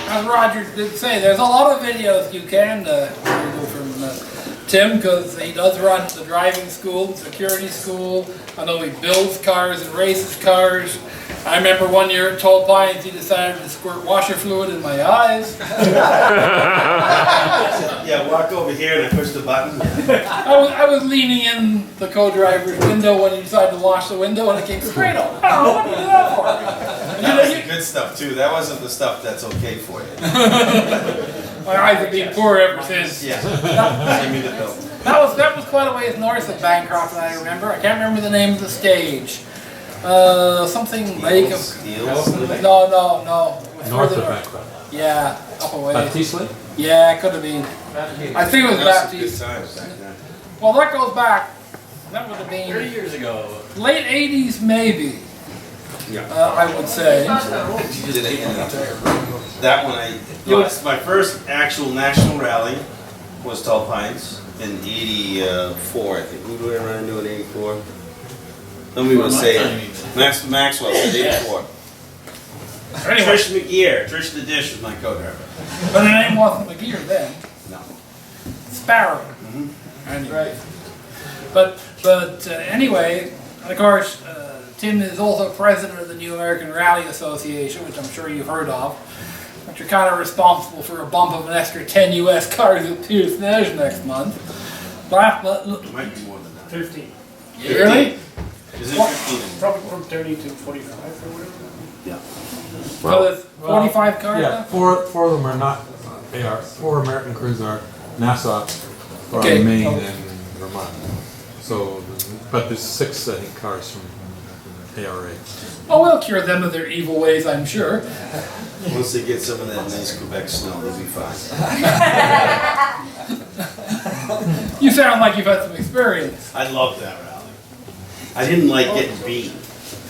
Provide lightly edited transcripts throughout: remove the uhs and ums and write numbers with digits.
As Roger did say, there's a lot of videos you can Google from Tim, because he does run the driving school, the security school. I know he builds cars and races cars. I remember one year at Tall Pines he decided to squirt washer fluid in my eyes. Yeah, walk over here and I push the button. I was leaning in the co-driver's window when he decided to wash the window and it came straight on. Oh, what did you do that for? That was the good stuff too. That wasn't the stuff that's okay for you. My eyes have been poor ever since. Yeah. Give me the bill. That was quite a ways north of Bancroft, I remember. I can't remember the name of the stage. Something Lake of... No. North of Bancroft. Yeah, up away. Baptiste Lake? Yeah, it could have been. I think it was Good Baptiste. times back then. Well, that goes back. That would have been 30 years ago. late 80s, maybe. Yeah. I would say. Did it in that one my first actual national rally was Tall Pines in '84, I think. Who do I run into in '84? Then we would say Maxwell said '84. Anyway, Trish McGear, Trish the Dish was my co-driver. but her name wasn't McGear then. No. Sparrow. Anyway. But anyway, and of course, Tim is also president of the New American Rally Association, which I'm sure you've heard of. But you're kind of responsible for a bump of an extra 10 US cars at Pierce Nash next month. It might be more than that. 15. Really? Is it 15? Probably from 30 to 45 or whatever. Yeah. So there's 45 cars Yeah, left? four of them are not AR. 4 American crews are NASA or Okay. Maine and Vermont. So, but there's 6, I think, cars from ARA. Oh, we'll cure them of their evil ways, I'm sure. Once they get some of that nice Quebec snow, they'll be fine. You sound like you've had some experience. I loved that rally. I didn't like getting beat.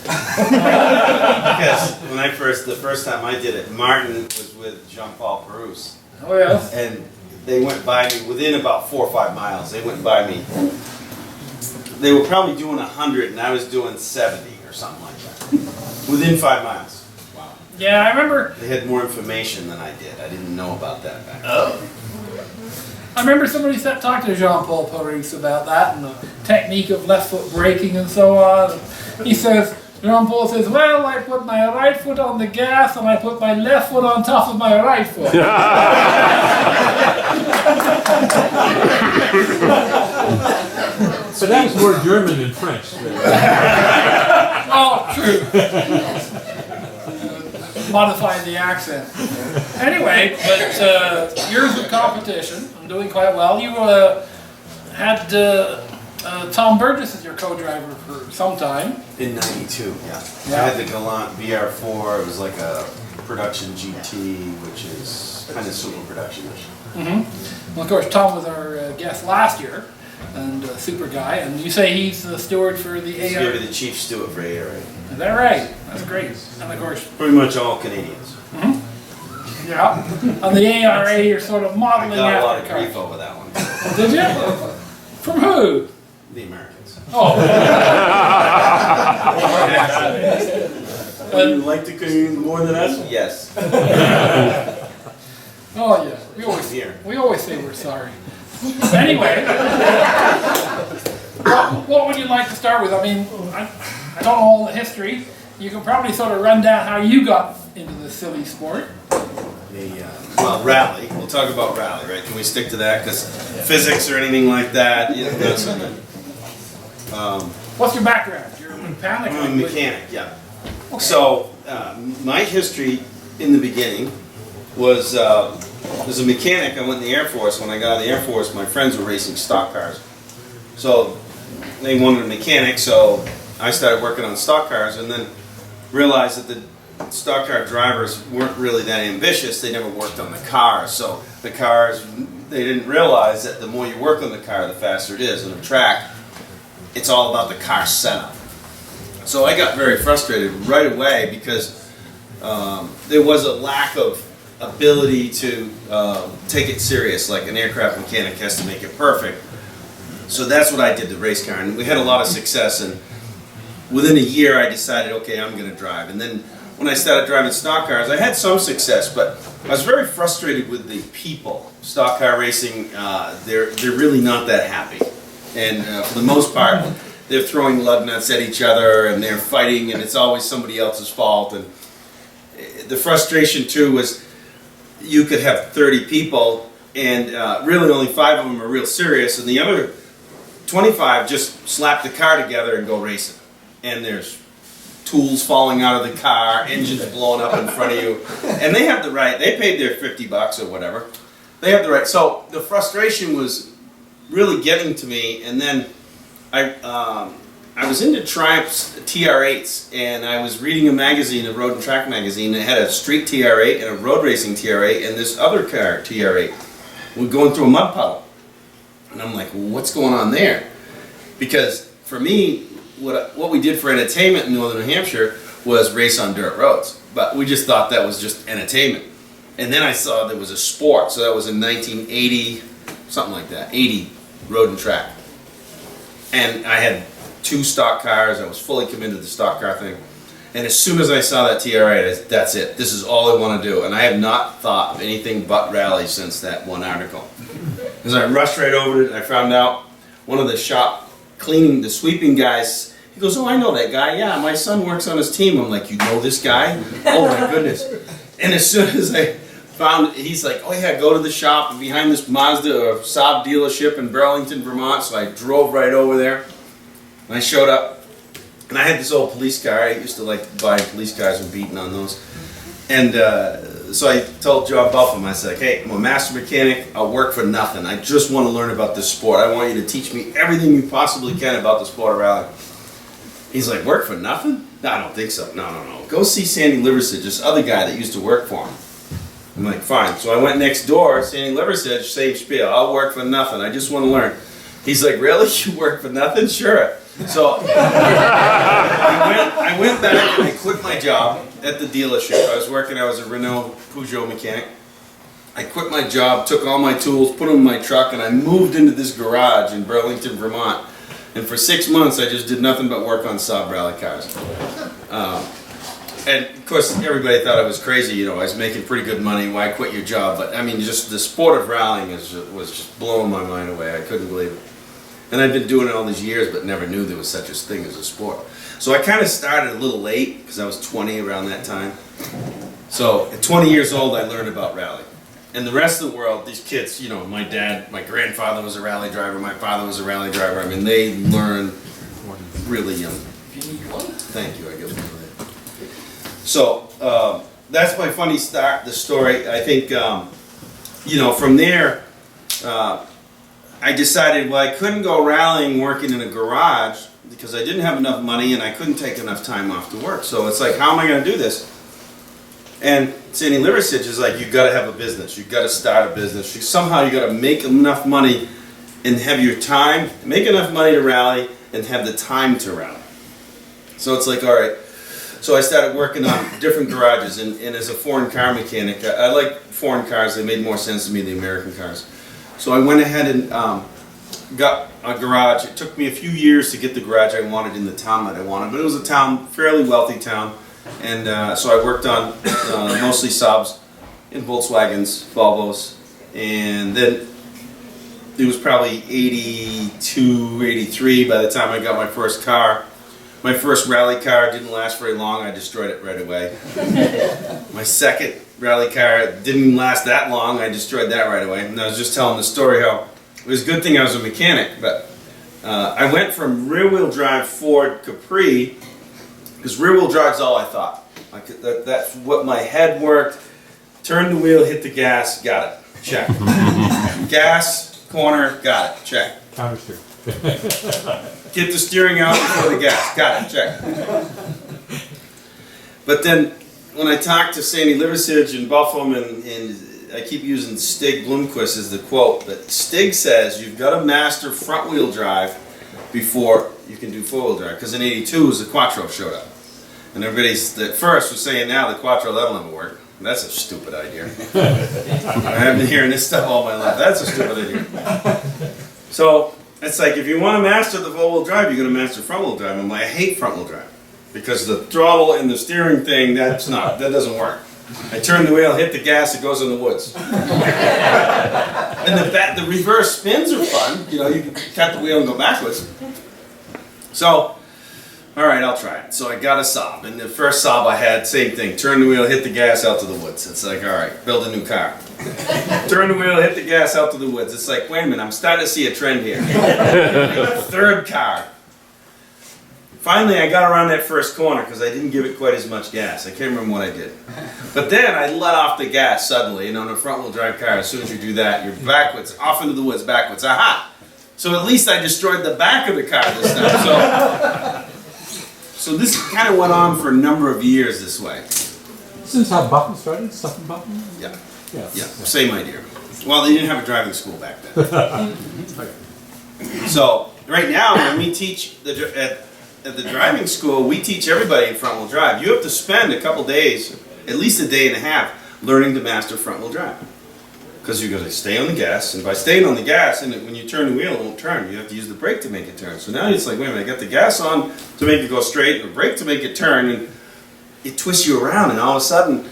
Because when the first time I did it, Martin was with Jean-Paul Perouse. Oh, yes. And they went by me within about 4 or 5 miles. They went by me. They were probably doing 100 and I was doing 70 or something like that. Within 5 miles. Wow. Yeah, I remember. They had more information than I did. I didn't know about that back then. Oh. I remember somebody talked to Jean-Paul Perouse about that and the technique of left foot braking and so on. He says, Jean-Paul says, well, I put my right foot on the gas and I put my left foot on top of my right foot. So that was more German than French. Oh, true. Modifying the accent. Anyway, but years of competition, I'm doing quite well. You had Tom Burgess as your co-driver for some time. In '92, yeah. Yeah. I had the Galant VR4. It was like a production GT, which is kind of super production-ish. Well, of course, Tom was our guest last year, and super guy. And you say he's the steward for the He's AR. gonna be the chief steward for ARA. Is that right? That's great. And of course, Pretty much all Canadians. yeah. On the ARA, you're sort of I modeling got a lot of after grief cars. over that one. Did you? From who? The Americans. Oh. You like the Canadians more than us? Yes. Oh yeah. We always say we're sorry. Anyway, what would you like to start with? I mean, I don't know all the history. You can probably sort of run down how you got into this silly sport. Well, rally. We'll talk about rally, right? Can we stick to that? Because physics or anything like that, you know, that's What's your background? You're a mechanic. I'm a mechanic, yeah. Okay. So, my history in the beginning was as a mechanic. I went in the Air Force. When I got out of the Air Force, my friends were racing stock cars. So, they wanted a mechanic, so I started working on stock cars and then realized that the stock car drivers weren't really that ambitious. They never worked on the cars. So, the cars, they didn't realize that the more you work on the car, the faster it is. On a track, it's all about the car setup. So I got very frustrated right away because there was a lack of ability to take it serious, like an aircraft mechanic has to make it perfect. So that's what I did, the race car, and we had a lot of success. And within a year I decided, okay, I'm going to drive. And then when I started driving stock cars, I had some success, but I was very frustrated with the people. Stock car racing, they're really not that happy. And for the most part, they're throwing lug nuts at each other and they're fighting and it's always somebody else's fault. And the frustration too was you could have 30 people and really only 5 of them are real serious and the other 25 just slap the car together and go racing. And there's tools falling out of the car, engines blowing up in front of you. And they have the right, they paid their $50 or whatever. They have the right. So the frustration was really getting to me, and then I was into Triumph's TR8s, and I was reading a magazine, a road and track magazine, that had a street TR8 and a road racing TR8, and this other car, TR8, was going through a mud puddle. And I'm like, well, what's going on there? Because for me, what we did for entertainment in northern New Hampshire was race on dirt roads. But we just thought that was just entertainment. And then I saw there was a sport, so that was in 1980, something like that, 80, road and track. And I had 2 stock cars, I was fully committed to the stock car thing. And as soon as I saw that TR8, that's it, this is all I want to do. And I have not thought of anything but rally since that one article. As I rushed right over it, I found out one of the shop cleaning, the sweeping guys, he goes, oh, I know that guy, yeah, my son works on his team. I'm like, you know this guy? Oh my goodness. And as soon as I found, he's like, oh yeah, go to the shop behind this Mazda or Saab dealership in Burlington, Vermont. So I drove right over there, and I showed up, and I had this old police car. I used to like buying police cars and beating on those. And so I told John Buffum, I said, hey, I'm a master mechanic, I'll work for nothing. I just want to learn about this sport. I want you to teach me everything you possibly can about the sport of rally. He's like, work for nothing? No, I don't think so. No. Go see Sandy Liversidge, this other guy that used to work for him. I'm like, fine. So I went next door, Sandy Liversidge, same spiel. I'll work for nothing. I just want to learn. He's like, really? You work for nothing? Sure. So I went back and I quit my job at the dealership. I was a Renault Peugeot mechanic. I quit my job, took all my tools, put them in my truck, and I moved into this garage in Burlington, Vermont. And for 6 months, I just did nothing but work on Saab rally cars. And of course, everybody thought I was crazy. You know, I was making pretty good money. Why quit your job? But I mean, just the sport of rallying was just blowing my mind away. I couldn't believe it. And I've been doing it all these years, but never knew there was such a thing as a sport. So I kind of started a little late because I was 20 around that time. So at 20 years old, I learned about rally. And the rest of the world, these kids, you know, my dad, my grandfather was a rally driver, my father was a rally driver. I mean, they learn really young. If you need one. Thank you, I get one of that. So that's my funny start, the story. I think, you know, from there, I decided, well, I couldn't go rallying working in a garage because I didn't have enough money and I couldn't take enough time off to work. So it's like, how am I going to do this? And Sandy Liversidge is like, you've got to have a business. You've got to start a business. Somehow you've got to make enough money and have your time, make enough money to rally and have the time to rally. So it's like, all right. So I started working on different garages, and as a foreign car mechanic, I like foreign cars. They made more sense to me than American cars. So I went ahead and got a garage. It took me a few years to get the garage I wanted in the town that I wanted, but it was a town, fairly wealthy town. And so I worked on mostly Saabs and Volkswagens, Volvos, and then it was probably 82, 83 by the time I got my first car. My first rally car didn't last very long. I destroyed it right away. My second rally car didn't last that long. I destroyed that right away. And I was just telling the story how it was a good thing I was a mechanic, but I went from rear-wheel drive Ford Capri, because rear-wheel drive's all I thought. That's what my head worked. Turn the wheel, hit the gas, got it, check. Gas, corner, got it, check. Countersteer. Get the steering out before the gas, got it, check. But then when I talked to Sandy Liversidge and Buffum, and I keep using Stig Blomqvist as the quote, but Stig says you've got to master front-wheel drive before you can do four-wheel drive. Because in '82, the Quattro showed up. And everybody's at first was saying now the Quattro that'll never work. That's a stupid idea. I have been hearing this stuff all my life. That's a stupid idea. So It's like, if you want to master the four-wheel drive, you're going to master front-wheel drive. I'm like, I hate front-wheel drive because the throttle and the steering thing, that doesn't work. I turn the wheel, hit the gas, it goes in the woods. And the reverse spins are fun. You know, you can cut the wheel and go backwards. So, all right, I'll try it. So I got a Saab, and the first Saab I had, same thing. Turn the wheel, hit the gas, out to the woods. It's like, all right, build a new car. Turn the wheel, hit the gas, out to the woods. It's like, wait a minute, I'm starting to see a trend here. Third car. Finally, I got around that first corner because I didn't give it quite as much gas. I can't remember what I did. But then I let off the gas suddenly, and on a front-wheel drive car, as soon as you do that, you're backwards, off into the woods, backwards. Aha! So at least I destroyed the back of the car this time. So this kind of went on for a number of years this way. Since how Buffin started, stuff in Buffin? Yeah. Yeah. Yeah, same idea. Well, they didn't have a driving school back then. So right now, when we teach at the driving school, we teach everybody front-wheel drive. You have to spend a couple days, at least a day and a half, learning to master front-wheel drive. Because you're going to stay on the gas, and by staying on the gas, and when you turn the wheel, it won't turn. You have to use the brake to make it turn. So now it's like, wait a minute, I got the gas on to make it go straight, and the brake to make it turn, and it twists you around, and all of a sudden,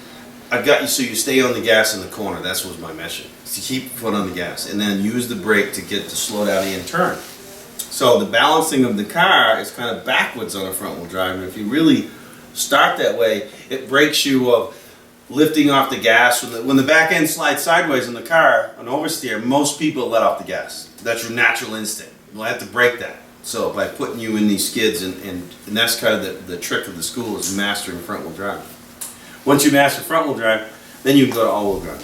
I've got you so you stay on the gas in the corner. That was my mission, to keep your foot on the gas, and then use the brake to get to slow down and turn. So the balancing of the car is kind of backwards on a front-wheel drive, and if you really start that way, it breaks you of lifting off the gas. When the back end slides sideways in the car, an oversteer, most people let off the gas. That's your natural instinct. You'll have to break that. So by putting you in these skids, and that's kind of the trick of the school, is mastering front-wheel drive. Once you master front-wheel drive, then you can go to all-wheel drive,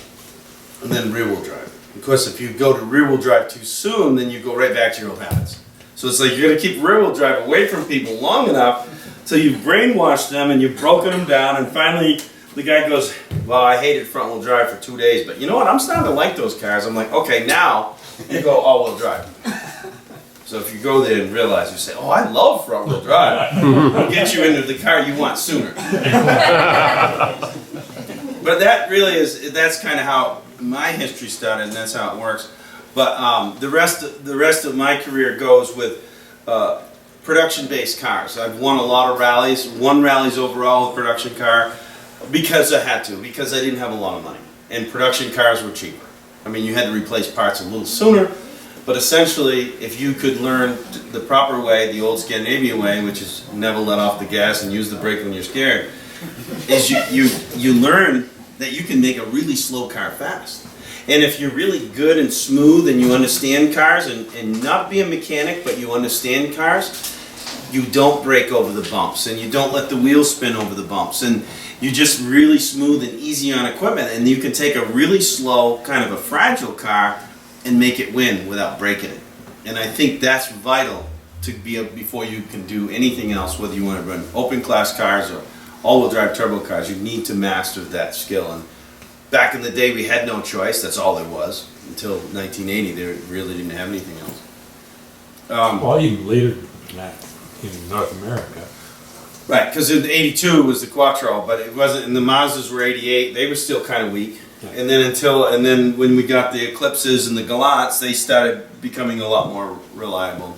and then rear-wheel drive. Of course, if you go to rear-wheel drive too soon, then you go right back to your old habits. So it's like you're going to keep rear-wheel drive away from people long enough till you've brainwashed them and you've broken them down, and finally the guy goes, well, I hated front-wheel drive for 2 days, but you know what, I'm starting to like those cars. I'm like, okay, now you go all-wheel drive. So if you go there and realize, you say, oh, I love front-wheel drive, I'll get you into the car you want sooner. But that really is, that's kind of how my history started, and that's how it works. But the rest of my career goes with production-based cars. I've won a lot of rallies, won rallies overall with production car, because I had to, because I didn't have a lot of money. And production cars were cheaper. I mean, you had to replace parts a little sooner, but essentially, if you could learn the proper way, the old Scandinavian way, which is never let off the gas and use the brake when you're scared, is you learn that you can make a really slow car fast. And if you're really good and smooth and you understand cars, and not be a mechanic, but you understand cars, you don't brake over the bumps, and you don't let the wheels spin over the bumps, and you're just really smooth and easy on equipment, and you can take a really slow, kind of a fragile car and make it win without breaking it. And I think that's vital to be before you can do anything else, whether you want to run open class cars or all-wheel drive turbo cars. You need to master that skill. And back in the day, we had no choice. That's all there was. Until 1980, they really didn't have anything else. Well, even later than that in North America. Right, because in '82 was the Quattro, but it wasn't. And the Mazdas were '88. They were still kind of weak. Yeah. And then when we got the Eclipses and the Gallants, they started becoming a lot more reliable.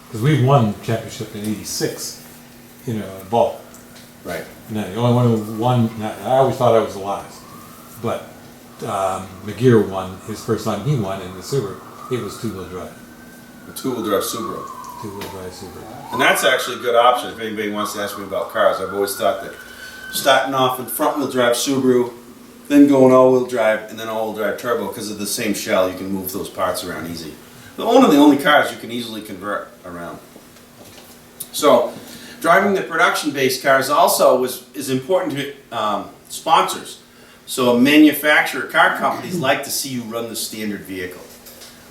Because we won championship in '86, in Vault. Right. No, the only one who won. I always thought I was the last, but McGear won his first time he won in the Subaru. It was two-wheel drive. A two-wheel drive Subaru. Two-wheel drive Subaru. And that's actually a good option if anybody wants to ask me about cars. I've always thought that starting off in front-wheel drive Subaru, then going all-wheel drive, and then all-wheel drive turbo, because of the same shell, you can move those parts around easy. They're one of the only cars you can easily convert around. So, driving the production-based cars also is important to sponsors. So manufacturer car companies like to see you run the standard vehicle.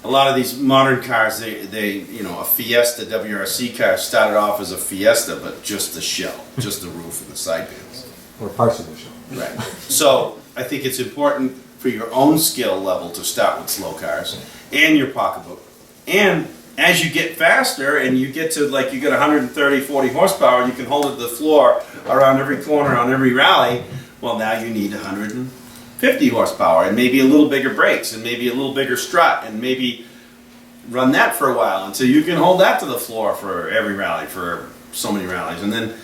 A lot of these modern cars, a Fiesta WRC car started off as a Fiesta, but just the shell, just the roof and the side panels. Or parts of the show. Right. So I think it's important for your own skill level to start with slow cars and your pocketbook. And as you get faster and you get to you get 130, 40 horsepower, you can hold it to the floor around every corner on every rally. Well, now you need 150 horsepower and maybe a little bigger brakes and maybe a little bigger strut and maybe run that for a while until you can hold that to the floor for every rally, for so many rallies. And then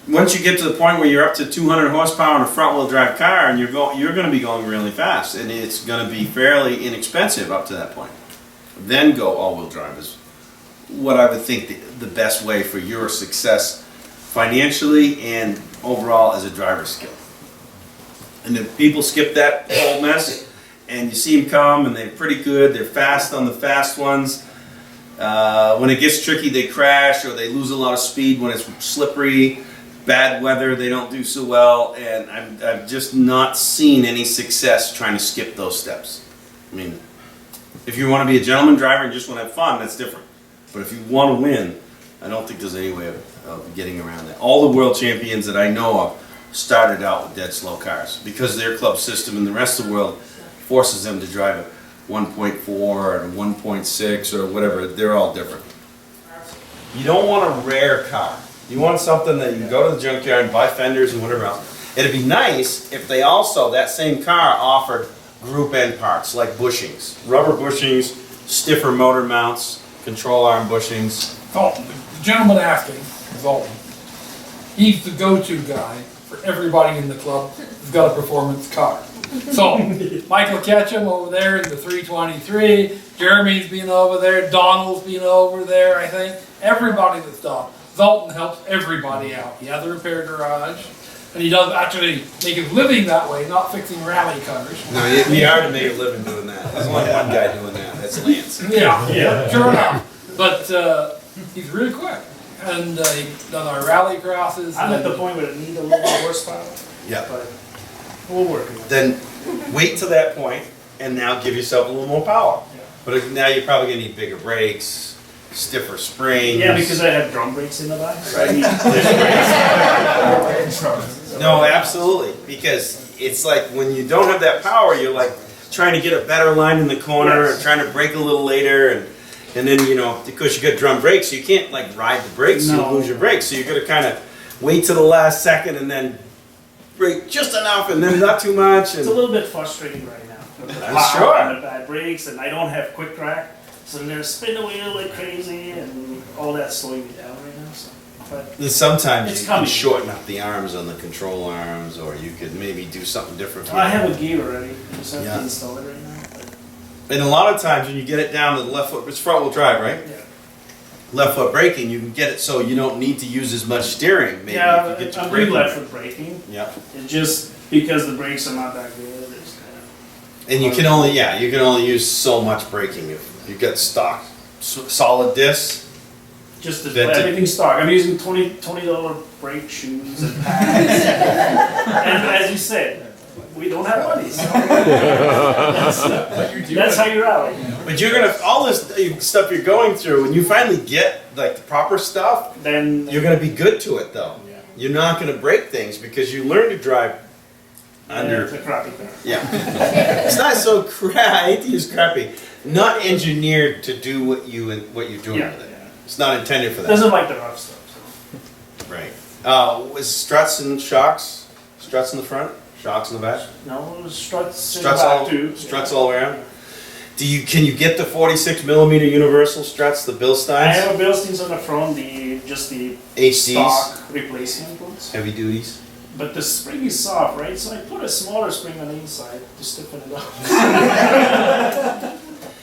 once you get to the point where you're up to 200 horsepower in a front-wheel drive car, and you're going to be going really fast, and it's going to be fairly inexpensive up to that point. Then go all-wheel drive is what I would think the best way for your success financially and overall as a driver's skill. And if people skip that whole mess, and you see them come, and they're pretty good, they're fast on the fast ones. When it gets tricky, they crash, or they lose a lot of speed when it's slippery, bad weather, they don't do so well, and I've just not seen any success trying to skip those steps. I mean, if you want to be a gentleman driver and just want to have fun, that's different. But if you want to win, I don't think there's any way of getting around that. All the world champions that I know of started out with dead slow cars because their club system and the rest of the world forces them to drive a 1.4 or a 1.6 or whatever. They're all different. You don't want a rare car. You want something that you can go to the junkyard and buy fenders and whatever else. It'd be nice if they also, that same car, offered group end parts like bushings, rubber bushings, stiffer motor mounts, control arm bushings. Dalton, the gentleman asking, Dalton, he's the go-to guy for everybody in the club who's got a performance car. So, Michael Ketchum over there in the 323, Jeremy's been over there, Donald's been over there, I think. Everybody that's done. Dalton helps everybody out. He has a repair garage, and he does actually make his living that way, not fixing rally cars. No, it'd be hard to make a living doing that. There's only one guy doing that. That's Lance. Yeah, sure enough. But he's really quick, and he does our rally crosses. I'm at the point where it needs a little more horsepower, Yeah. but we'll work on it. Then wait to that point, and now give yourself a little more power. Yeah. But now you're probably gonna need bigger brakes, stiffer springs. Yeah, because I have drum brakes in the back. So I Right. need disc brakes. No, absolutely, because it's like when you don't have that power, you're like trying to get a better line in the corner, Yes. and trying to brake a little later, and then because you got drum brakes, you can't like ride the brakes, No. you'll lose your brakes, so you got to kind of wait to the last second and then brake just enough, and then not too much. It's a little bit frustrating right now. With the I'm power sure. and the bad brakes, and I don't have quick track, so they're spin the wheel like crazy, and all that's slowing me down right now. So, but Sometimes It's you coming. can shorten up the arms on the control arms, or you could maybe do something different. I have a gear already. I just have Yeah. to install it right now. But, And a lot of times when you get it down to the left foot, it's front wheel drive, right? yeah. Left foot braking, you can get it so you don't need to use as much steering. Maybe Yeah, if you get your I'm really braking glad right. for braking. Yeah. It's just because the brakes are not that good. It's kind of And you can only use so much braking if you've got stock solid discs. just to, Vented. everything's stock. I'm using $20 brake shoes and pads. And as you said, we don't have money. So that's how you rally. But you're gonna all this stuff you're going through, when you finally get like the proper stuff, Then you're gonna be good to it though. Yeah. You're not gonna break things because you learn to drive it's under. a crappy car. Yeah. It's not so I hate to use crappy. Not engineered to do what you're doing Yeah, with it. yeah. It's not intended for that. Doesn't like the rough stuff. So. Right. Was struts and shocks? Struts in the front, shocks in the back. No, it was struts in the Struts back all too. struts all around. Can you get the 46mm universal struts, the I Bilsteins, have a Bilsteins on the front, just the HDs, stock replacement ones. heavy duties? But the spring is soft, right? So I put a smaller spring on the inside to stiffen it up.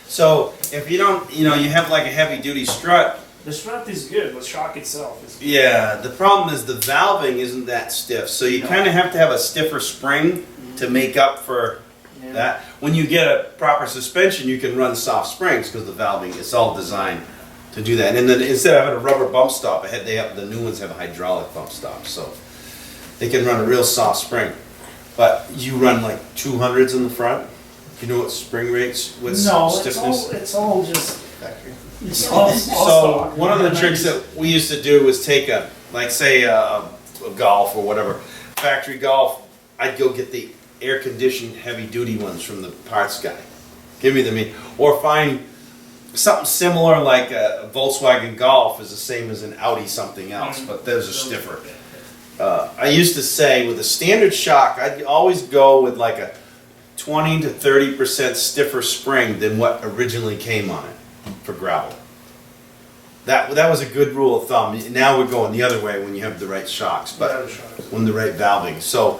So if you don't, you have like a heavy duty strut. The strut is good, the shock itself is good. Yeah. The problem is the valving isn't that stiff, so you No. kind of have to have a stiffer spring to make up for Yeah. that. When you get a proper suspension, you can run soft springs because the valving it's all designed to do that. And then instead of having a rubber bump stop, the new ones have a hydraulic bump stop, so they can run a real soft spring. But you run like 200s in the front. You know what spring rates with No, stiffness? it's all just it's all So stock. one of the tricks that we used to do was take a Golf or whatever, factory Golf. I'd go get the air conditioned heavy duty ones from the parts guy. Give me the or find something similar like a Volkswagen Golf is the same as an Audi something else, but those are stiffer. I used to say with a standard shock, I'd always go with like a 20 to 30% stiffer spring than what originally came on it. for gravel. That was a good rule of thumb. Now we're going the other way when you have the right shocks, but when the right valving. So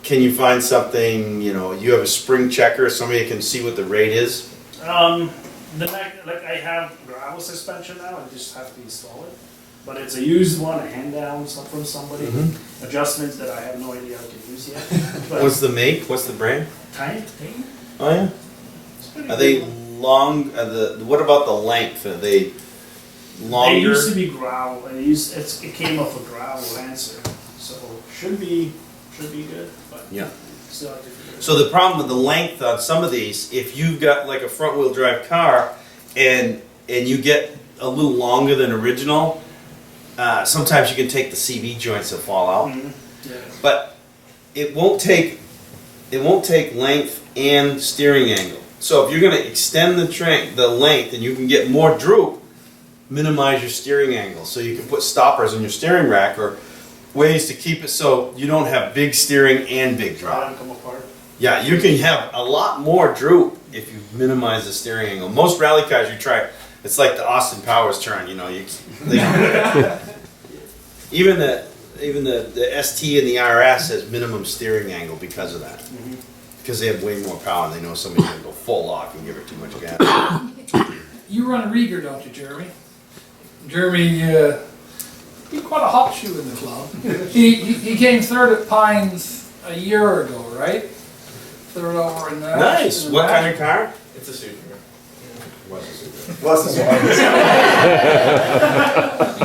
can you find something, you know, you have a spring checker, somebody can see what the rate is? Like I have gravel suspension now, I just have to install it. But it's a used one, a hand down from somebody. Adjustments that I have no idea how to use yet. But What's the make? What's the brand? tiny. Oh yeah. Are they long? What about the length? Are they longer? They used to be gravel. It came off a gravel Lancer, so should be good. But Yeah. still have to. So the problem with the length on some of these, if you've got like a front wheel drive car and you get a little longer than original, sometimes you can take the CV joints that fall out. Yeah. But it won't take length and steering angle. So if you're going to extend the length and you can get more droop, minimize your steering angle. So you can put stoppers on your steering rack or ways to keep it so you don't have big steering and big drop. Come apart. Yeah, you can have a lot more droop if you minimize the steering angle. Most rally cars you try, it's like the Austin Powers turn, you know. Even the ST and the RS has minimum steering angle because of that. Because they have way more power and they know somebody's going to go full lock and give it too much gas. You run a Rieger, don't you, Jeremy? Jeremy, he's quite a hot shoe in the club. He came third at Pines a year ago, right? Third over in Nice. What kind of car? It's a Subaru. Was a Subaru. Was this one?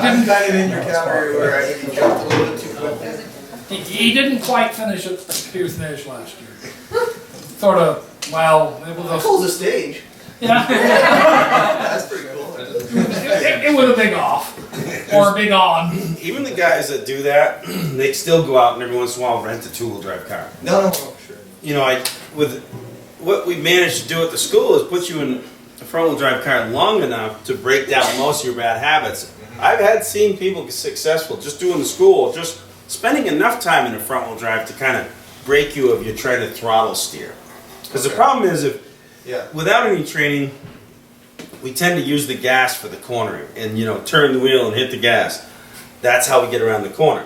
I'm kind of in your category where I think you jumped a little bit too quickly. He didn't quite finish at Pierce Nash last year. Sort of, well, it was Pulls the stage. yeah, That's pretty cool. it was a big off or a big on. Even the guys that do that, they still go out and every once in a while rent a two-wheel drive car. No, sure. You know, with what we managed to do at the school is put you in a front-wheel drive car long enough to break down most of your bad habits. I've seen people get successful just doing the school, just spending enough time in a front-wheel drive to kind of break you if you're trying to throttle steer. Because the problem is without any training, we tend to use the gas for the cornering and, you know, turn the wheel and hit the gas. That's how we get around the corner.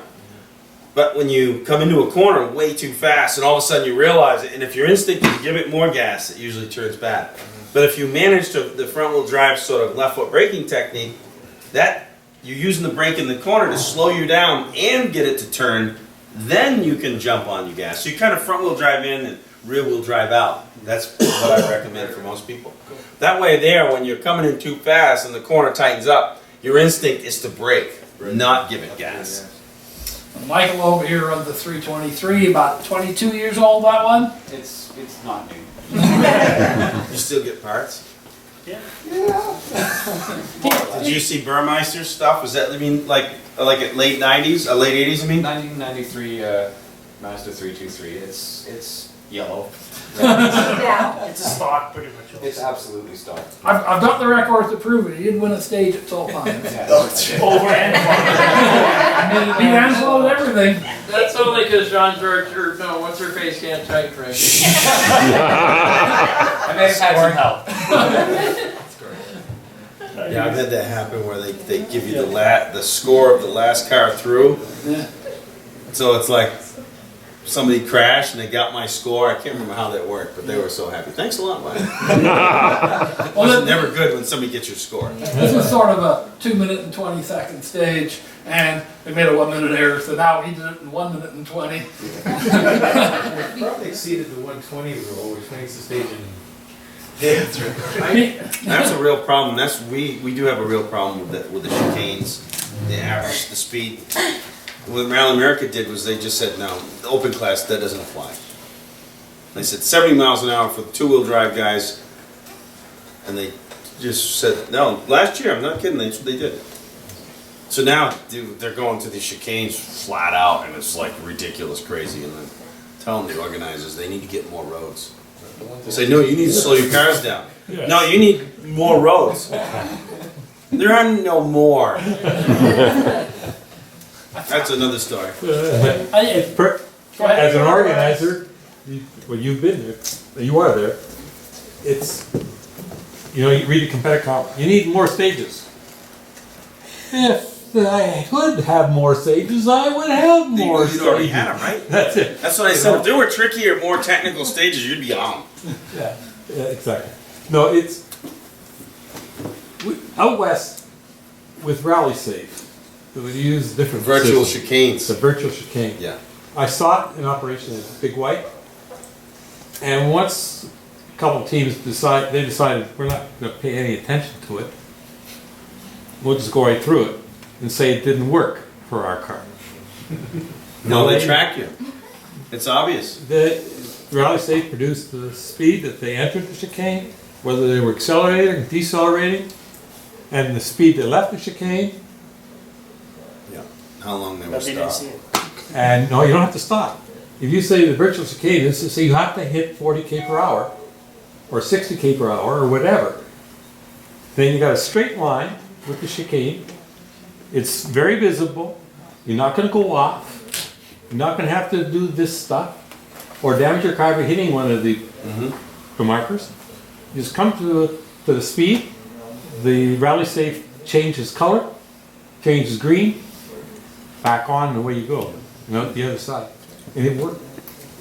But when you come into a corner way too fast and all of a sudden you realize it, and if your instinct is to give it more gas, it usually turns bad. But if you manage the front wheel drive sort of left foot braking technique, that you're using the brake in the corner to slow you down and get it to turn, then you can jump on your gas. So you kind of front wheel drive in and rear wheel drive out. That's what I recommend for most people. That way there, when you're coming in too fast and the corner tightens up, your instinct is to brake, not give it gas. Michael over here runs the 323, about 22 years old, that one. It's not new. You still get parts? Yeah. Did you see Burmeister's stuff? Was that, I mean, like at late 90s, late 80s, I mean? 1993 Mazda 323. It's yellow. It's a stock, pretty much. It's absolutely stock. I've got the record to prove it. He did win a stage at Tall Pines. Over and He answered everything. That's only because John George, or no, what's her face can't type right. I may have had some help. Yeah, I've had that happen where they give you the score of the last car through. Yeah. So it's like somebody crashed and they got my score. I can't remember how that worked, but they were so happy. Thanks a lot, Mike. It's never good when somebody gets your score. This was sort of a 2-minute and 20-second stage, and we made a 1-minute error, so now he did it in 1 minute and 20. Probably exceeded the 120 rule, which makes the stage Yeah, that's right. I mean, That's a real problem. We do have a real problem with the chicanes, the average, the speed. What Maryland America did was they just said, no, the open class, that doesn't apply. They said 70 miles an hour for the two-wheel drive guys, and they just said, no, last year, I'm not kidding, they did. So now they're going to these chicanes flat out, and it's like ridiculous crazy, and then telling the organizers they need to get more roads. They say, no, you need to slow your cars down. No, you need more roads. There are no more. That's another story. As an organizer, you've been there, you are there, You know, you read the competitive comment, you need more stages. If I could have more stages, I would have more stages. You'd already had them, right? That's it. That's what I said. If there were trickier, more technical stages, you'd be on. Yeah, exactly. No, it's out west with Rally Safe. We use different Virtual systems. chicanes. It's a virtual chicane. Yeah. I saw it in operation at Big White, and once a couple teams decided we're not going to pay any attention to it. We'll just go right through it and say it didn't work for our car. No, they track you. It's obvious. The Rally Safe produced the speed that they entered the chicane, whether they were accelerating, decelerating, and the speed they left the chicane. Yeah. How long they were But they didn't see stopped. it. And no, you don't have to stop. If you say the virtual chicane is to say you have to hit 40 km per hour or 60 km per hour or whatever, then you got a straight line with the chicane. It's very visible. You're not going to go off. You're not going to have to do this stuff or damage your car by hitting one of the markers. You just come to the speed. The Rally Safe changes color, changes green, back on, and away you go. You know, the other side. And it worked.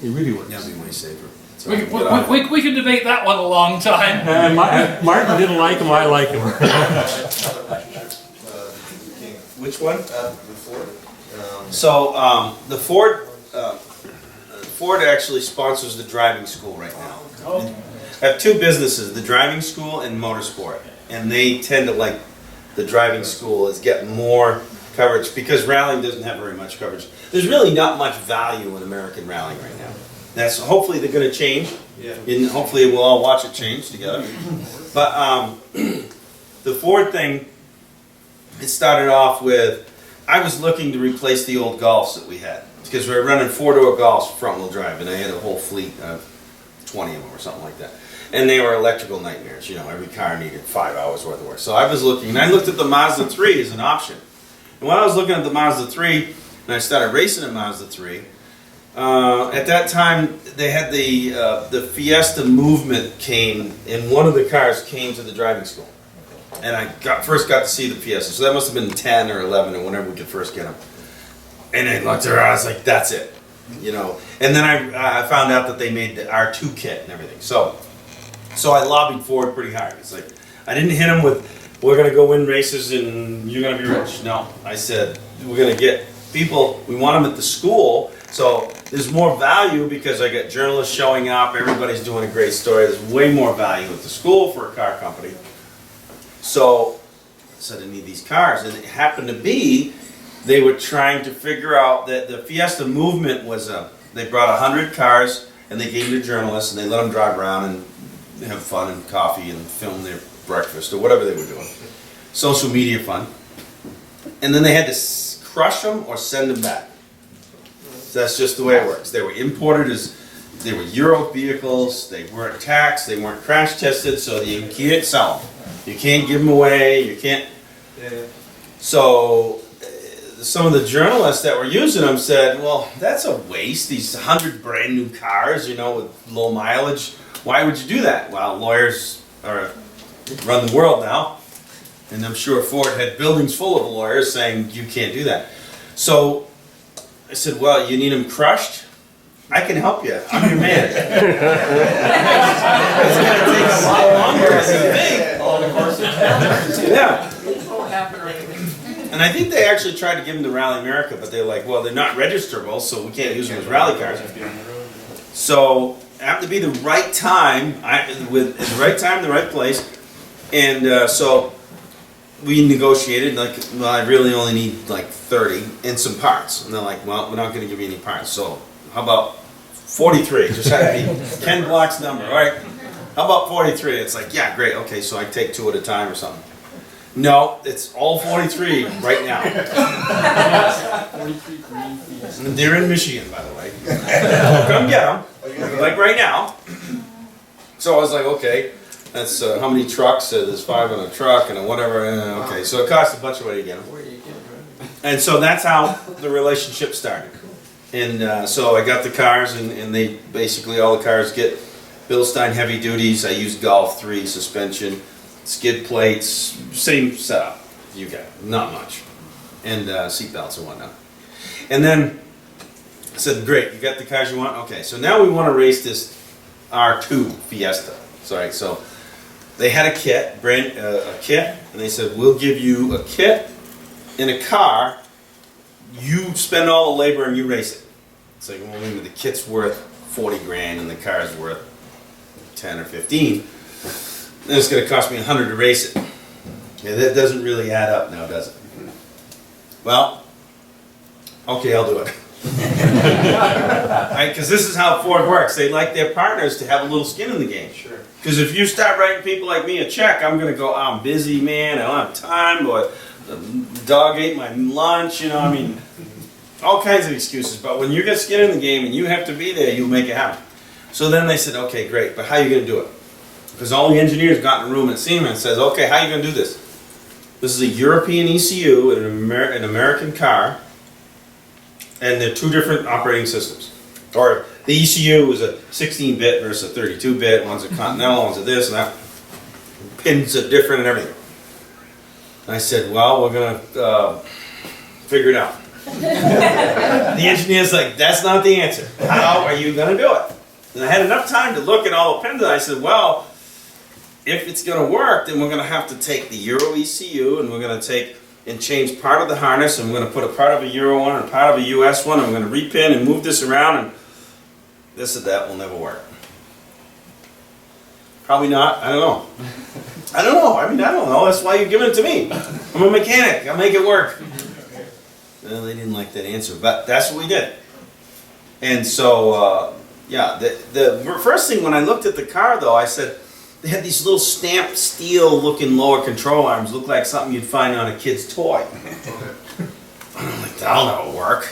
It really works. That'd be way safer. So We, I can get off. we could debate that one a long time. And Martin didn't like him, I like him. Which one? The Ford. So the Ford actually sponsors the driving school right now. Oh, I have two businesses, the driving school and motorsport, and they tend to like the driving school is get more coverage because rallying doesn't have very much coverage. There's really not much value in American rallying right now. That's hopefully they're going to change, Yeah. and hopefully we'll all watch it change together. But the Ford thing, it started off with I was looking to replace the old Golfs that we had because we were running 4-door Golfs front-wheel drive, and I had a whole fleet of 20 of them or something like that. And they were electrical nightmares. You know, every car needed 5 hours worth of work. So I was looking, and I looked at the Mazda 3 as an option. And when I was looking at the Mazda 3, and I started racing a Mazda 3, at that time they had the Fiesta movement came, and one of the cars came to the driving school. And I first got to see the Fiesta, so that must have been 10 or 11 or whenever we could first get them. And I looked at her, I was like, that's it, you know. And then I found out that they made the R2 kit and everything. So I lobbied Ford pretty hard. It's like, I didn't hit them with, we're going to go win races and you're going to be rich. No, I said, we're going to get people, we want them at the school. So there's more value because I got journalists showing up, everybody's doing a great story. There's way more value at the school for a car company. So I said, I need these cars. And it happened to be, they were trying to figure out that the Fiesta movement was, they brought 100 cars and they gave them to journalists and they let them drive around and have fun and coffee and film their breakfast or whatever they were doing. Social media fun. And then they had to crush them or send them back. So that's just the way it works. They were imported as, they were Euro vehicles, they weren't taxed, they weren't crash tested, so you can't sell them. You can't give them away, you can't. So some of the journalists that were using them said, well, that's a waste, these 100 brand new cars, you know, with low mileage. Why would you do that? Well, lawyers run the world now, and I'm sure Ford had buildings full of lawyers saying you can't do that. So I said, well, you need them crushed? I can help you. I'm your man. It's going to take a lot longer than you think. Yeah. And I think they actually tried to give them to Rally America, but they're like, well, they're not registerable, so we can't use them as rally cars. So it happened to be the right time, the right time, the right place, and so we negotiated. Like, well, I really only need like 30 and some parts, and they're like, well, we're not going to give you any parts. So how about 43? Just had to be Ken Block's number, all right? How about 43? It's like, yeah, great. Okay, so I take 2 at a time or something. No, it's all 43 right now. And they're in Michigan, by the way. Come get them, like right now. So I was like, okay, that's how many trucks? There's 5 on a truck and a whatever. Okay, so it cost a bunch of money to get them. And so that's how the relationship started. And so I got the cars, and they basically, all the cars get Bilstein heavy duties. I use Golf 3 suspension. skid plates, same setup you got, not much, and seat belts and whatnot. And then I said, great, you got the cars you want? Okay, so now we want to race this R2 Fiesta. Sorry, so they had a kit, a kit, and they said, we'll give you a kit in a car, you spend all the labor and you race it. It's like, well, maybe the kit's worth 40 grand and the car's worth 10 or 15. Then it's going to cost me 100 to race it. Yeah, that doesn't really add up now, does it? Well, okay, I'll do it. Right? Because this is how Ford works. They like their partners to have a little skin in the game. Sure. Because if you start writing people like me a check, I'm going to go, oh, I'm busy, man, I don't have time, or the dog ate my lunch, you know, I mean, all kinds of excuses. But when you get skin in the game and you have to be there, you'll make it happen. So then they said, okay, great, but how are you going to do it? Because all the engineers got in a room at Siemens and says, okay, how are you going to do this? This is a European ECU and an American car, and they're two different operating systems. Or the ECU is a 16-bit versus a 32-bit, one's a Continental, one's a this and that. Pins are different and everything. And I said, well, we're going to figure it out. The engineer's like, that's not the answer. How are you going to do it? And I had enough time to look at all the pins, and I said, well, if it's going to work, then we're going to have to take the Euro ECU, and we're going to take and change part of the harness, and we're going to put a part of a Euro one and a part of a US one, and we're going to repin and move this around, and this and that will never work. Probably not. I don't know. I don't know. I mean, I don't know. That's why you're giving it to me. I'm a mechanic. I'll make it work. Well, they didn't like that answer, but that's what we did. And so, yeah, the first thing when I looked at the car, though, I said, they had these little stamped steel looking lower control arms, look like something you'd find on a kid's toy. I'm like, that'll never work.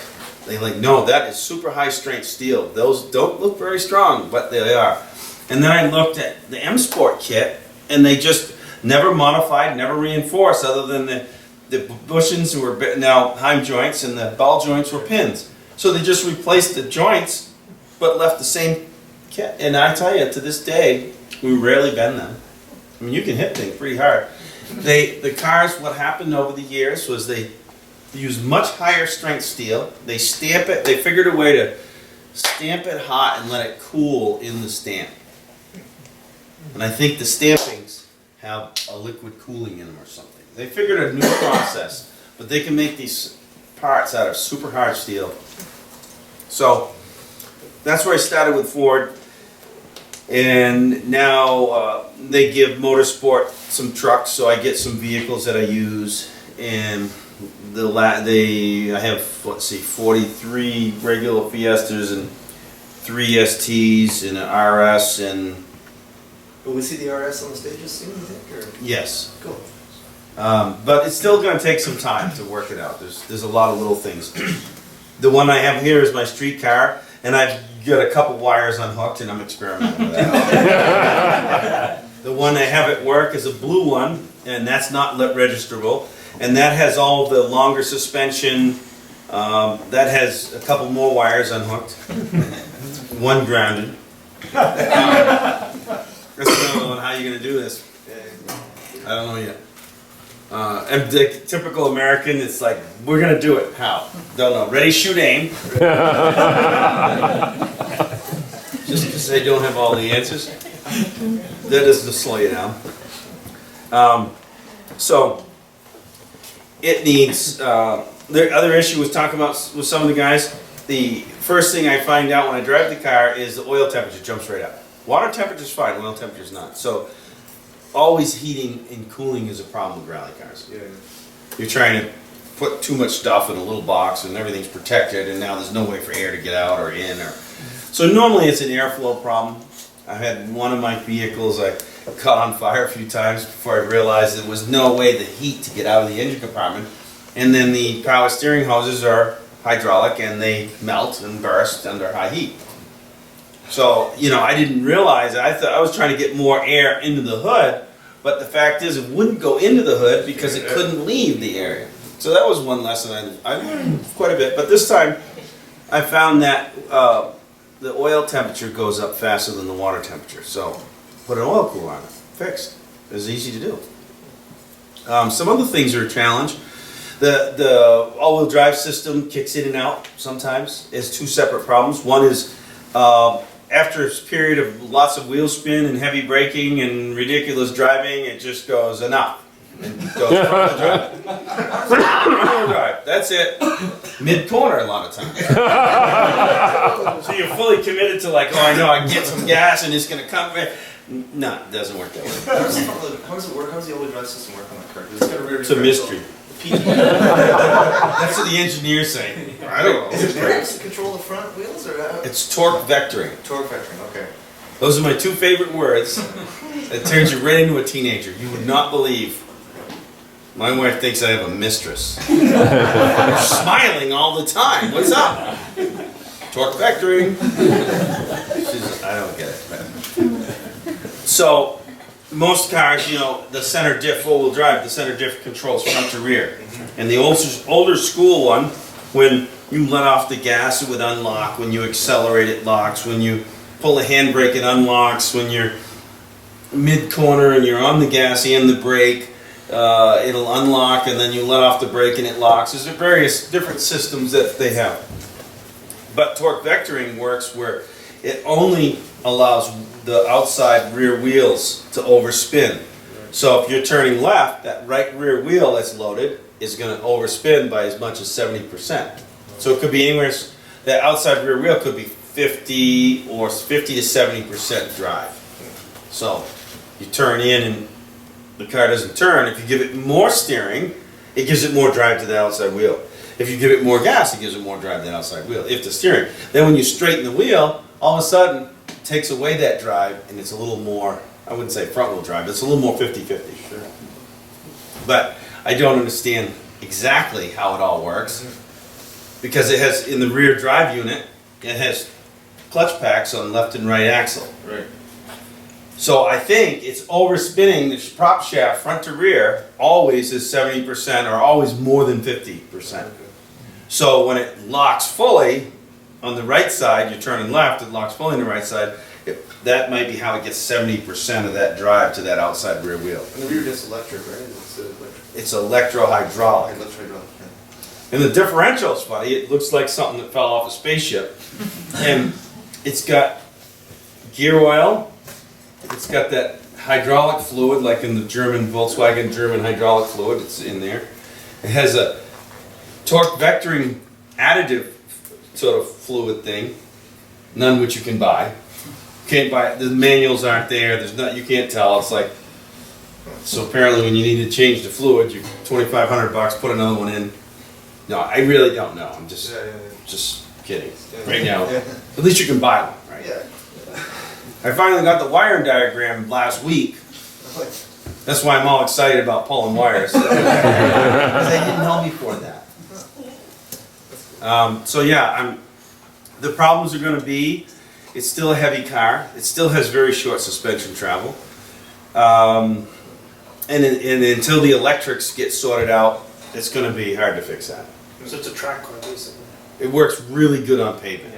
They're like, no, that is super high strength steel. Those don't look very strong, but they are. And then I looked at the M Sport kit, and they just never modified, never reinforced, other than the bushings were now heim joints and the ball joints were pins. So they just replaced the joints, but left the same kit. And I tell you, to this day, we rarely bend them. I mean, you can hit things pretty hard. The cars, what happened over the years was they used much higher strength steel. They stamp it, they figured a way to stamp it hot and let it cool in the stamp. And I think the stampings have a liquid cooling in them or something. They figured a new process, but they can make these parts out of super hard steel. So that's where I started with Ford. And now they give Motorsport some trucks, so I get some vehicles that I use. And I have, let's see, 43 regular Fiestas and 3 STs and an RS and. Will we see the RS on the stages soon, you think? Or? Yes. Cool. But it's still going to take some time to work it out. There's a lot of little things. The one I have here is my street car, and I've got a couple wires unhooked, and I'm experimenting with that. The one I have at work is a blue one, and that's not registerable, and that has all the longer suspension. That has a couple more wires unhooked, one grounded. That's another one. How are you going to do this? I don't know yet. And the typical American, it's like, we're going to do it. How? Don't know. Ready, shoot, aim. Just because I don't have all the answers. That doesn't slow you down. So, it needs, the other issue was talking about with some of the guys, the first thing I find out when I drive the car is the oil temperature jumps right up. Water temperature is fine, oil temperature is not. So, always heating and cooling is a problem with rally cars. Yeah. You're trying to put too much stuff in a little box and everything's protected, and now there's no way for air to get out or in. So normally it's an airflow problem. I had one of my vehicles I caught on fire a few times before I realized there was no way the heat to get out of the engine compartment. And then the power steering hoses are hydraulic and they melt and burst under high heat. So, you know, I didn't realize it. I thought I was trying to get more air into the hood, but the fact is it wouldn't go into the hood because it couldn't leave the area. So that was one lesson I learned quite a bit. But this time I found that the oil temperature goes up faster than the water temperature. So put an oil cooler on it. Fixed. It's easy to do. Some other things are a challenge. The all-wheel drive system kicks in and out sometimes. It's two separate problems. One is after a period of lots of wheel spin and heavy braking and ridiculous driving, it just goes enough. And goes front wheel drive. Front wheel drive. That's it. Mid-corner a lot of times. So you're fully committed to like, oh, I know I can get some gas and it's going to come back. No, it doesn't work that way. How does it work? How does the all-wheel drive system work on that car? Does it got a rear It's a mystery. That's what the engineers say. I don't know. Is it brakes to control the front wheels or how? It's torque vectoring. Torque vectoring, okay. Those are my two favorite words. It turns you right into a teenager. You would not believe. My wife thinks I have a mistress. You're smiling all the time. What's up? Torque vectoring. I don't get it, man. So, most cars, you know, the center diff four-wheel drive, the center diff controls front to rear. And the older school one, when you let off the gas, it would unlock. When you accelerate, it locks. When you pull the handbrake, it unlocks. When you're mid-corner and you're on the gas and the brake, it'll unlock, and then you let off the brake and it locks. There's various different systems that they have. But torque vectoring works where it only allows the outside rear wheels to overspin. So if you're turning left, that right rear wheel that's loaded is going to overspin by as much as 70%. So it could be anywhere, that outside rear wheel could be 50 or 50 to 70% drive. So you turn in and the car doesn't turn. If you give it more steering, it gives it more drive to the outside wheel. If you give it more gas, it gives it more drive to the outside wheel. If the steering. Then when you straighten the wheel, all of a sudden, it takes away that drive and it's a little more, I wouldn't say front wheel drive, it's a little more 50-50. Sure. But I don't understand exactly how it all works because it has, in the rear drive unit, it has clutch packs on left and right axle. Right. So I think it's overspinning the prop shaft front to rear always is 70% or always more than 50%. So when it locks fully on the right side, you're turning left, it locks fully on the right side, that might be how it gets 70% of that drive to that outside rear wheel. And the rear disc electric, right? It's electro-hydraulic. Electro-hydraulic, And the differential's funny, it looks like something that fell off a spaceship. And it's got gear oil. It's got that hydraulic fluid, like in the Volkswagen German hydraulic fluid, it's in there. It has a torque vectoring additive sort of fluid thing, none which you can buy. Can't buy it, the manuals aren't there, there's not, you can't tell, it's like, so apparently when you need to change the fluid, you $2,500, put another one in. No, I really don't know, I'm just kidding. Right now, at least you can buy one, right? Yeah. I finally got the wiring diagram last week. That's why I'm all excited about pulling wires. Because I didn't know before that. So yeah, the problems are going to be, it's still a heavy car. It still has very short suspension travel. And until the electrics get sorted out, it's going to be hard to fix that. So it's a track car, basically. It works really good on pavement.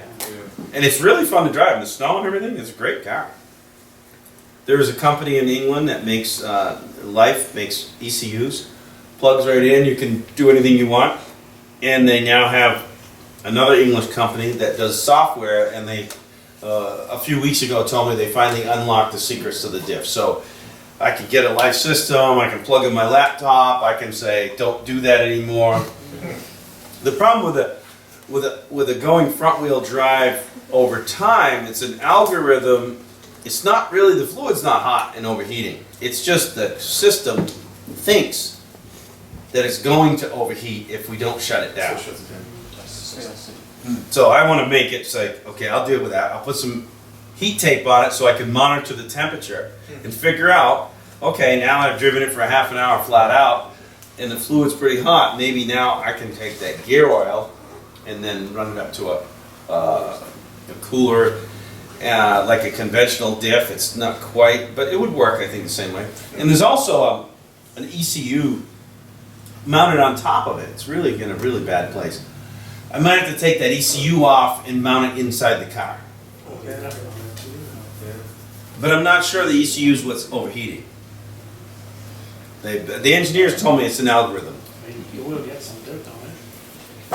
And it's really fun to drive in the snow and everything. It's a great car. There is a company in England that makes makes ECUs. Plugs right in, you can do anything you want. And they now have another English company that does software, and they a few weeks ago told me they finally unlocked the secrets to the diff. So I can get a live system, I can plug in my laptop, I can say don't do that anymore. The problem with a going front wheel drive over time, it's an algorithm. It's not really, the fluid's not hot and overheating. It's just the system thinks that it's going to overheat if we don't shut it down. So I want to make it say, okay, I'll deal with that. I'll put some heat tape on it so I can monitor the temperature and figure out, okay, now I've driven it for a half an hour flat out and the fluid's pretty hot. Maybe now I can take that gear oil and then run it up to a cooler, like a conventional diff. It's not quite, but it would work, I think, the same way. And there's also an ECU mounted on top of it. It's really in a really bad place. I might have to take that ECU off and mount it inside the car. But I'm not sure the ECU is what's overheating. The engineers told me it's an algorithm. You will get some dirt on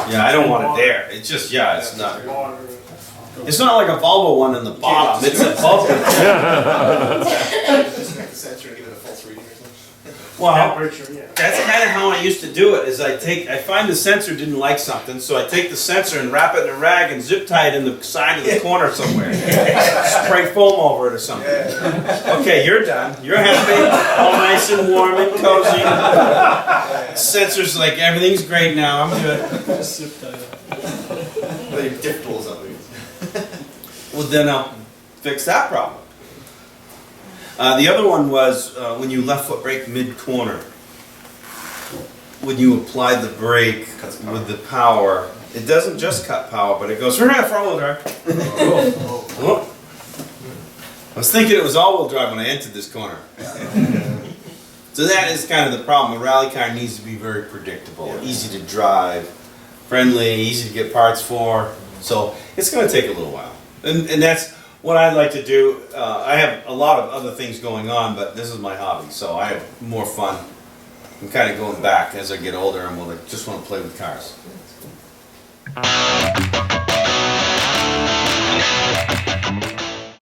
it. Yeah, I don't want it there. It's just, yeah, it's not. Water. It's not like a Volvo one in the bottom. It's a Volvo. Disconnect the sensor and give it a false reading or something. Well, Temperature, yeah. that's kind of how I used to do it. Is I find the sensor didn't like something, so I take the sensor and wrap it in a rag and zip tie it in the side of the corner somewhere. Spray foam over it or something. Okay, you're done. You're happy, all nice and warm and cozy. Sensor's like everything's great now. I'm good. They dip tools up there. Well, then I'll fix that problem. The other one was when you left foot brake mid-corner. When you apply the brake with the power, it doesn't just cut power, but it goes front-wheel drive. Oh. I was thinking it was all-wheel drive when I entered this corner. So that is kind of the problem. A rally car needs to be very predictable, easy to drive, friendly, easy to get parts for. So it's going to take a little while. And that's what I'd like to do. I have a lot of other things going on, but this is my hobby, so I have more fun. I'm kind of going back as I get older and just want to play with cars.